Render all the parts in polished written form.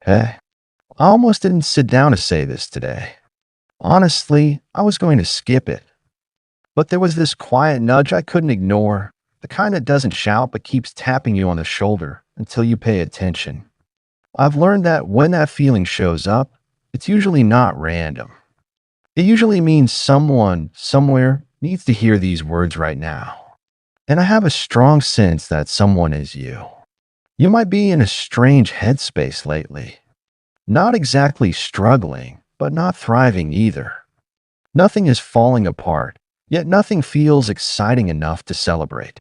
Hey, I almost didn't sit down to say this today. Honestly, I was going to skip it, but there was this quiet nudge I couldn't ignore, the kind that doesn't shout but keeps tapping you on the shoulder until you pay attention. I've learned that when that feeling shows up, it's usually not random. It usually means someone, somewhere, needs to hear these words right now. And I have a strong sense that someone is you. You might be in a strange headspace lately. Not exactly struggling, but not thriving either. Nothing is falling apart, yet nothing feels exciting enough to celebrate.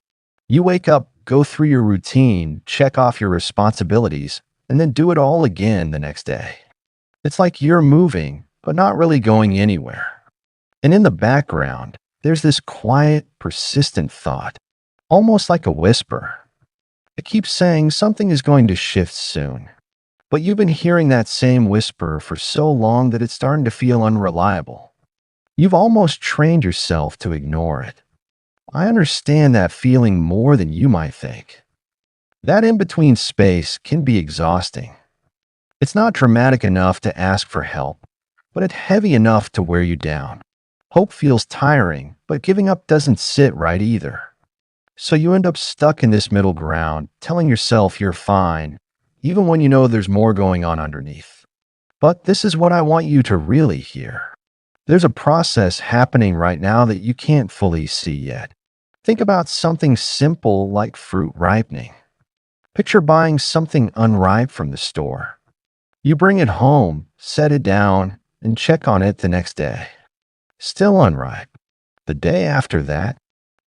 You wake up, go through your routine, check off your responsibilities, and then do it all again the next day. It's like you're moving, but not really going anywhere. And in the background, there's this quiet, persistent thought, almost like a whisper. It keeps saying something is going to shift soon. But you've been hearing that same whisper for so long that it's starting to feel unreliable. You've almost trained yourself to ignore it. I understand that feeling more than you might think. That in between space can be exhausting. It's not dramatic enough to ask for help, but it's heavy enough to wear you down. Hope feels tiring, but giving up doesn't sit right either. So you end up stuck in this middle ground, telling yourself you're fine, even when you know there's more going on underneath. But this is what I want you to really hear. There's a process happening right now that you can't fully see yet. Think about something simple like fruit ripening. Picture buying something unripe from the store. You bring it home, set it down, and check on it the next day. Still unripe. The day after that,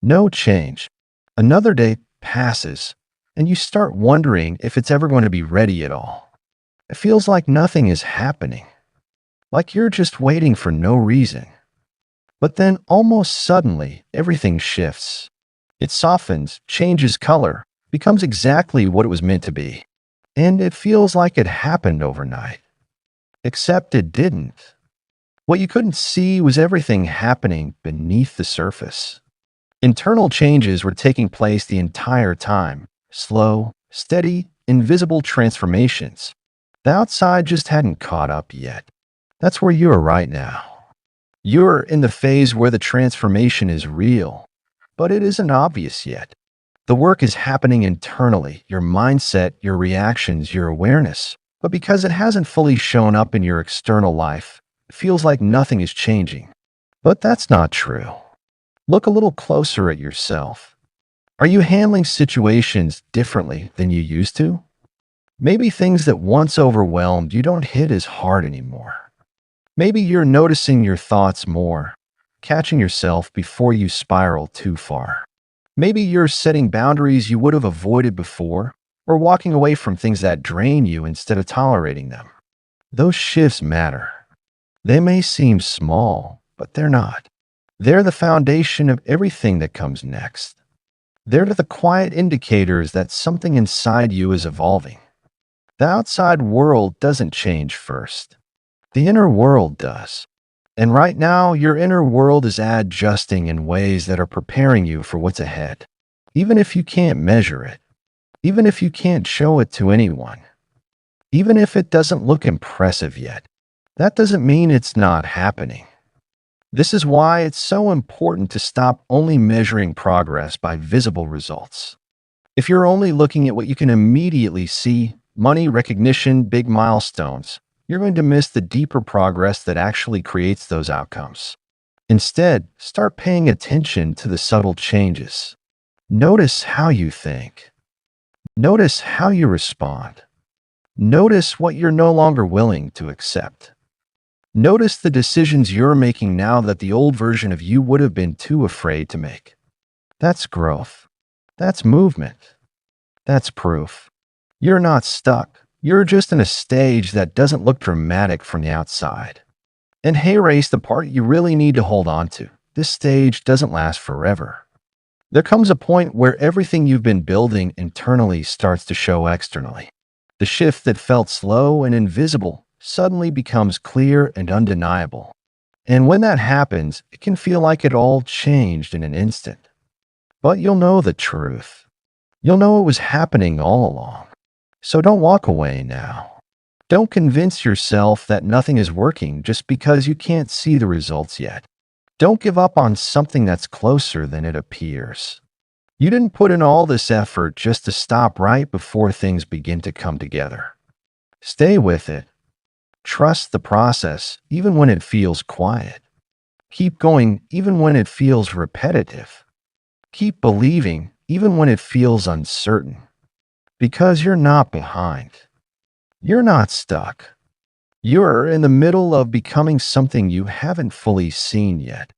no change. Another day passes, and you start wondering if it's ever going to be ready at all. It feels like nothing is happening, like you're just waiting for no reason. But then almost suddenly, everything shifts. It softens, changes color, becomes exactly what it was meant to be. And it feels like it happened overnight. Except it didn't. What you couldn't see was everything happening beneath the surface. Internal changes were taking place the entire time. Slow, steady, invisible transformations. The outside just hadn't caught up yet. That's where you are right now. You're in the phase where the transformation is real, but it isn't obvious yet. The work is happening internally, your mindset, your reactions, your awareness. But because it hasn't fully shown up in your external life, it feels like nothing is changing. But that's not true. Look a little closer at yourself. Are you handling situations differently than you used to? Maybe things that once overwhelmed you don't hit as hard anymore. Maybe you're noticing your thoughts more, catching yourself before you spiral too far. Maybe you're setting boundaries you would have avoided before, or walking away from things that drain you instead of tolerating them. Those shifts matter. They may seem small, but they're not. They're the foundation of everything that comes next. They're the quiet indicators that something inside you is evolving. The outside world doesn't change first. The inner world does. And right now, your inner world is adjusting in ways that are preparing you for what's ahead. Even if you can't measure it, even if you can't show it to anyone, even if it doesn't look impressive yet, that doesn't mean it's not happening. This is why it's so important to stop only measuring progress by visible results. If you're only looking at what you can immediately see, money, recognition, big milestones, you're going to miss the deeper progress that actually creates those outcomes. Instead, start paying attention to the subtle changes. Notice how you think. Notice how you respond. Notice what you're no longer willing to accept. Notice the decisions you're making now that the old version of you would have been too afraid to make. That's growth. That's movement. That's proof. You're not stuck. You're just in a stage that doesn't look dramatic from the outside. And hey, race, the part you really need to hold on to. This stage doesn't last forever. There comes a point where everything you've been building internally starts to show externally. The shift that felt slow and invisible suddenly becomes clear and undeniable. And when that happens, it can feel like it all changed in an instant. But you'll know the truth. You'll know it was happening all along. So don't walk away now. Don't convince yourself that nothing is working just because you can't see the results yet. Don't give up on something that's closer than it appears. You didn't put in all this effort just to stop right before things begin to come together. Stay with it. Trust the process, even when it feels quiet. Keep going, even when it feels repetitive. Keep believing, even when it feels uncertain. Because you're not behind. You're not stuck. You're in the middle of becoming something you haven't fully seen yet.